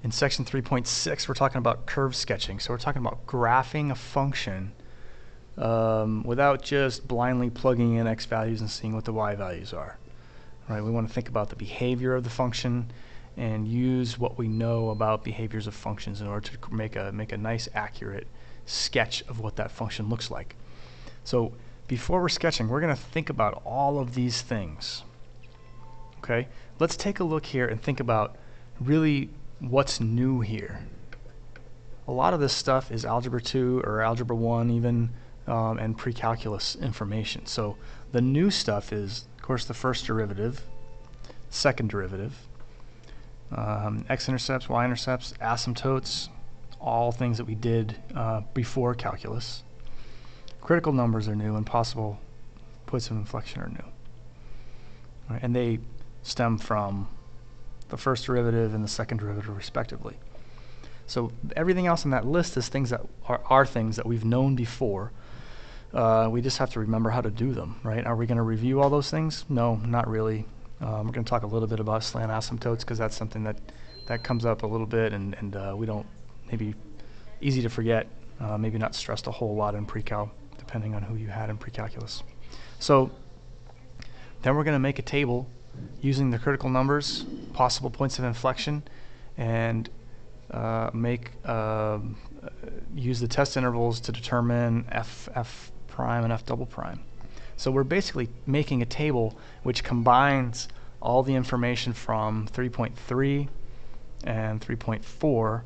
In section 3.6, we're talking about curve sketching. So we're talking about graphing a function without just blindly plugging in x values and seeing what the y values are. Right? We want to think about the behavior of the function and use what we know about behaviors of functions in order to make a nice, accurate sketch of what that function looks like. So before we're sketching, we're going to think about all of these things. Okay? Let's take a look here and think about really what's new here. A lot of this stuff is Algebra 2 or Algebra 1 even, and pre-calculus information. So the new stuff is, of course, the first derivative, second derivative, x-intercepts, y-intercepts, asymptotes, all things that we did before calculus. Critical numbers are new, and possible points of inflection are new. Right, and they stem from the first derivative and the second derivative respectively. So everything else on that list is things that are things that we've known before. We just have to remember how to do them, right? Are we going to review all those things? No, not really. We're going to talk a little bit about slant asymptotes because that's something that comes up a little bit, and we don't, maybe easy to forget, maybe not stressed a whole lot in pre-cal, depending on who you had in pre-calculus. So then we're going to make a table using the critical numbers, possible points of inflection, and use the test intervals to determine f prime and f double prime. So we're basically making a table which combines all the information from 3.3 and 3.4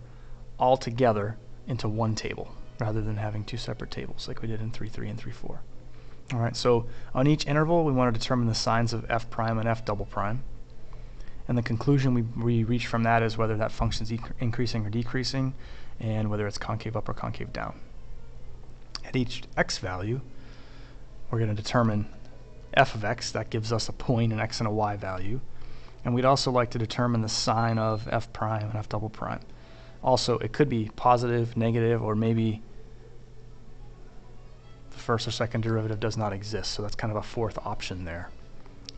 all together into one table, rather than having two separate tables like we did in 3.3 and 3.4. All right, so on each interval, we want to determine the signs of f prime and f double prime. And the conclusion we reach from that is whether that function is increasing or decreasing, and whether it's concave up or concave down. At each x value, we're going to determine f of x. That gives us a point, an x and a y value. And we'd also like to determine the sign of f prime and f double prime. Also, it could be positive, negative, or maybe the first or second derivative does not exist, so that's kind of a fourth option there.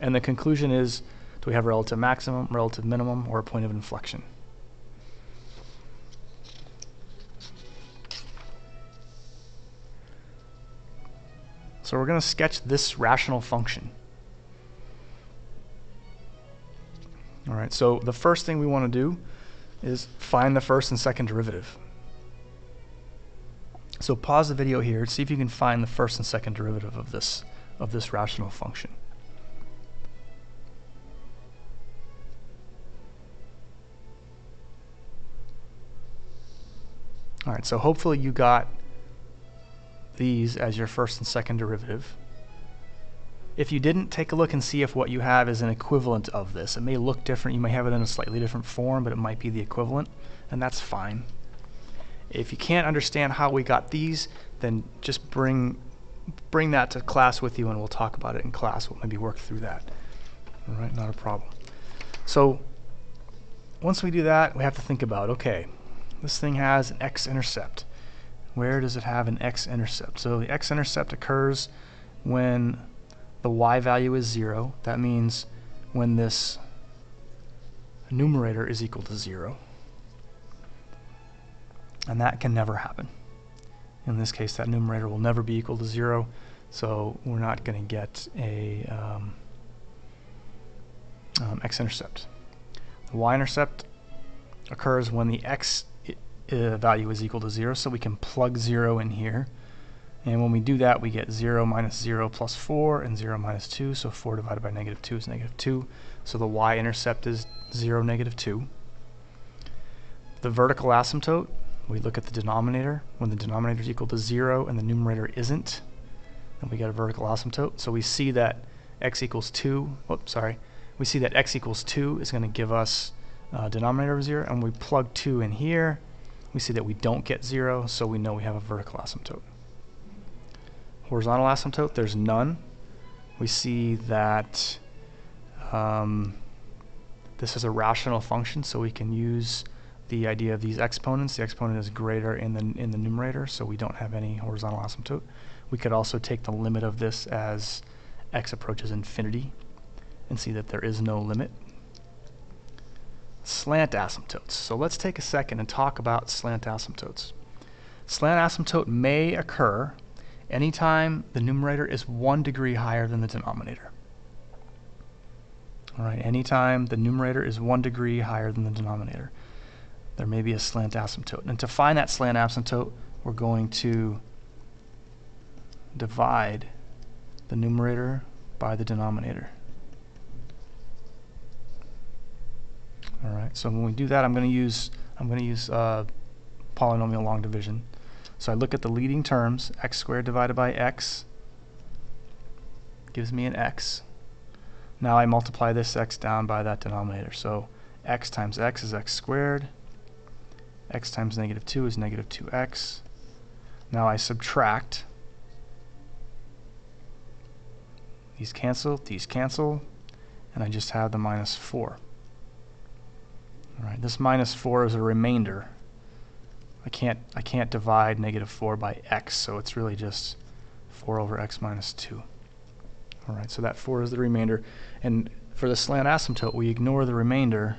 And the conclusion is, do we have a relative maximum, relative minimum, or a point of inflection? So we're going to sketch this rational function. All right, so the first thing we want to do is find the first and second derivative. So pause the video here, see if you can find the first and second derivative of this rational function. All right, so hopefully you got these as your first and second derivative. If you didn't, take a look and see if what you have is an equivalent of this. It may look different, you may have it in a slightly different form, but it might be the equivalent, and that's fine. If you can't understand how we got these, then just bring that to class with you, and we'll talk about it in class. We'll maybe work through that. All right, not a problem. So once we do that, we have to think about, okay, this thing has an x-intercept. Where does it have an x-intercept? So the x-intercept occurs when the y value is 0. That means when this numerator is equal to 0. And that can never happen. In this case, that numerator will never be equal to 0, so we're not going to get a x-intercept. The y-intercept occurs when the x value is equal to 0, so we can plug 0 in here. And when we do that, we get 0 minus 0 plus 4, and 0 minus 2, so 4 divided by negative 2 is negative 2. So the y-intercept is 0, negative 2. The vertical asymptote, we look at the denominator. When the denominator is equal to 0 and the numerator isn't, then we get a vertical asymptote. So we see that x equals 2. We see that x equals 2 is going to give us denominator of 0, and we plug 2 in here. We see that we don't get 0, so we know we have a vertical asymptote. Horizontal asymptote, there's none. We see that this is a rational function, so we can use the idea of these exponents. The exponent is greater in the numerator, so we don't have any horizontal asymptote. We could also take the limit of this as x approaches infinity and see that there is no limit. slant asymptotes. So let's take a second and talk about slant asymptotes. Slant asymptote may occur anytime the numerator is 1 degree higher than the denominator. All right, anytime the numerator is 1 degree higher than the denominator, there may be a slant asymptote. And to find that slant asymptote, we're going to divide the numerator by the denominator. All right, so when we do that, I'm going to use polynomial long division. So I look at the leading terms. X squared divided by x gives me an x. Now I multiply this x down by that denominator. So x times x is x squared. X times negative 2 is negative 2x. Now I subtract. These cancel, and I just have the minus 4. All right, this minus 4 is a remainder. I can't divide negative 4 by x, so it's really just 4 over x minus 2. All right, so that 4 is the remainder. And for the slant asymptote, we ignore the remainder,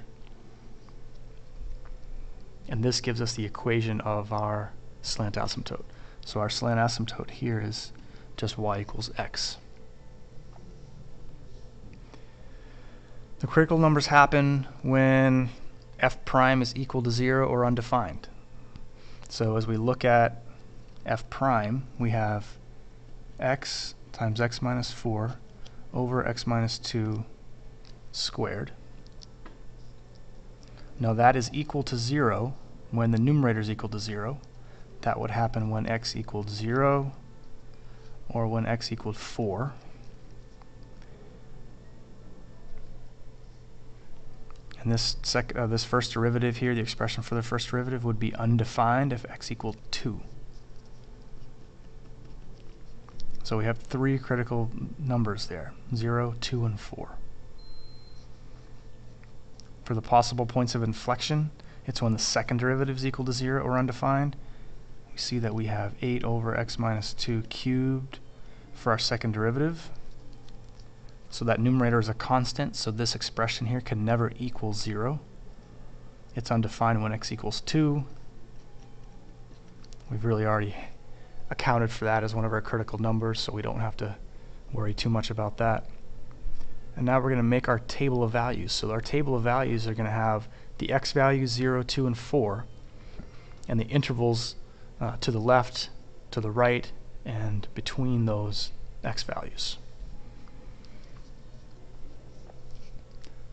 and this gives us the equation of our slant asymptote. So our slant asymptote here is just y equals x. The critical numbers happen when f prime is equal to 0 or undefined. So as we look at f prime, we have x times x minus 4 over x minus 2 squared. Now that is equal to 0 when the numerator is equal to 0. That would happen when x equaled 0 or when x equaled 4. And this first derivative here, the expression for the first derivative, would be undefined if x equaled 2. So we have 3 critical numbers there, 0, 2, and 4. For the possible points of inflection, it's when the second derivative is equal to 0 or undefined. We see that we have 8 over x minus 2 cubed for our second derivative. So that numerator is a constant, so this expression here can never equal 0. It's undefined when x equals 2. We've really already accounted for that as one of our critical numbers, so we don't have to worry too much about that. And now we're going to make our table of values. So our table of values are going to have the x values 0, 2, and 4, and the intervals to the left, to the right, and between those x values.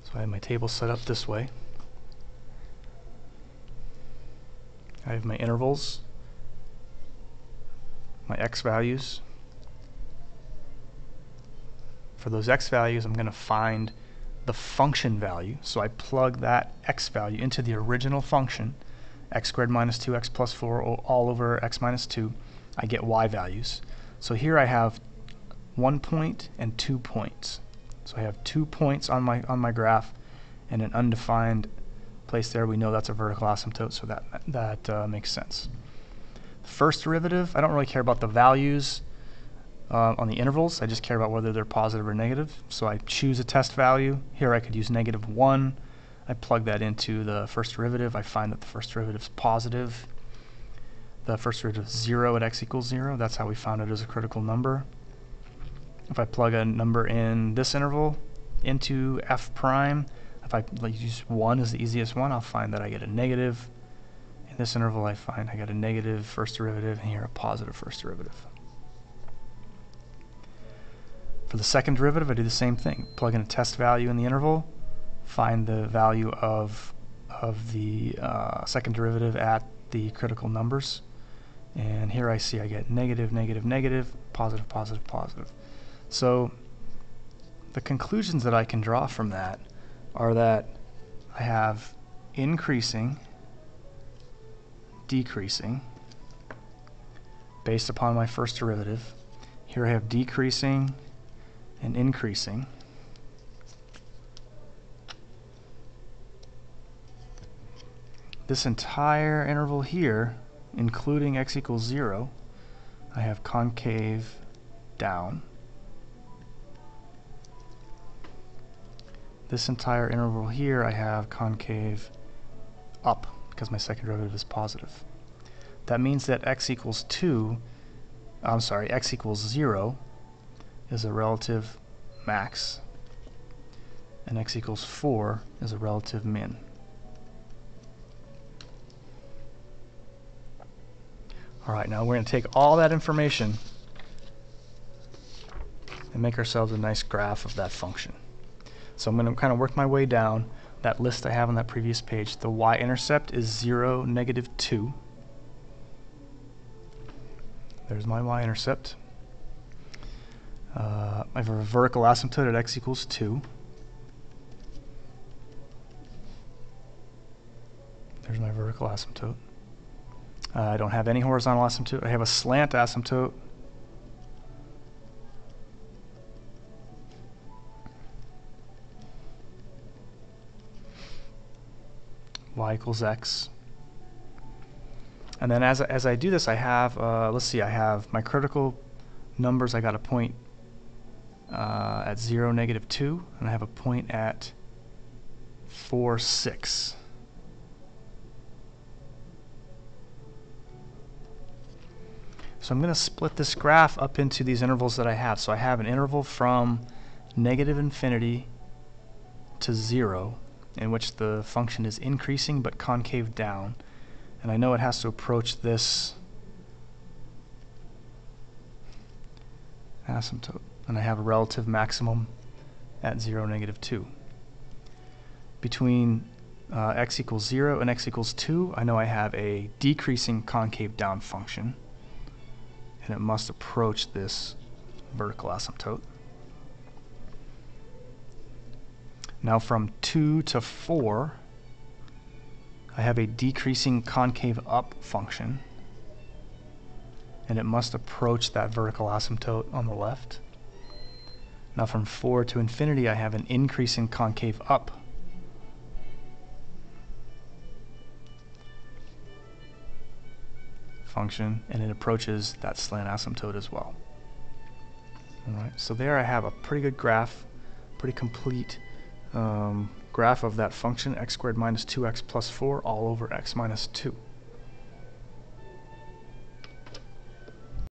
So I have my table set up this way. I have my intervals, my x values. For those x values, I'm going to find the function value. So I plug that x value into the original function, x squared minus 2x plus 4 all over x minus 2. I get y values. So here I have 1 point and 2 points. So I have 2 points on my graph and an undefined place there. We know that's a vertical asymptote, so that makes sense. The first derivative, I don't really care about the values on the intervals. I just care about whether they're positive or negative. So I choose a test value. Here I could use negative 1. I plug that into the first derivative. I find that the first derivative is positive. The first derivative is 0 at x equals 0. That's how we found it as a critical number. If I plug a number in this interval into f prime, if I use 1 as the easiest one, I'll find that I get a negative. In this interval, I find I get a negative first derivative, and here a positive first derivative. For the second derivative, I do the same thing. Plug in a test value in the interval, find the value of the second derivative at the critical numbers, and here I see I get negative, negative, negative, positive, positive, positive. So the conclusions that I can draw from that are that I have increasing, decreasing, based upon my first derivative. Here I have decreasing and increasing. This entire interval here, including x equals 0, I have concave down. this entire interval here I have concave up because my second derivative is positive. That means that x equals 0 is a relative max, and x equals 4 is a relative min. Alright, now we're going to take all that information and make ourselves a nice graph of that function. So I'm going to kind of work my way down that list I have on that previous page. The y-intercept is 0, -2. There's my y-intercept. I have a vertical asymptote at x equals 2. There's my vertical asymptote. I don't have any horizontal asymptote. I have a slant asymptote. Y equals x. And then as I do this, I have, let's see, I have my critical numbers. I got a point at 0, -2, and I have a point at 4, 6. So I'm going to split this graph up into these intervals that I have. So I have an interval from -infinity to 0, in which the function is increasing but concave down. And I know it has to approach this asymptote. And I have a relative maximum at 0, -2. Between x equals 0 and x equals 2, I know I have a decreasing concave down function. And it must approach this vertical asymptote. Now from 2 to 4, I have a decreasing concave up function, and it must approach that vertical asymptote on the left. Now from 4 to infinity, I have an increasing concave up function, and it approaches that slant asymptote as well. Alright, so there I have a pretty good graph, pretty complete graph of that function, x squared minus 2x plus 4 all over x minus 2.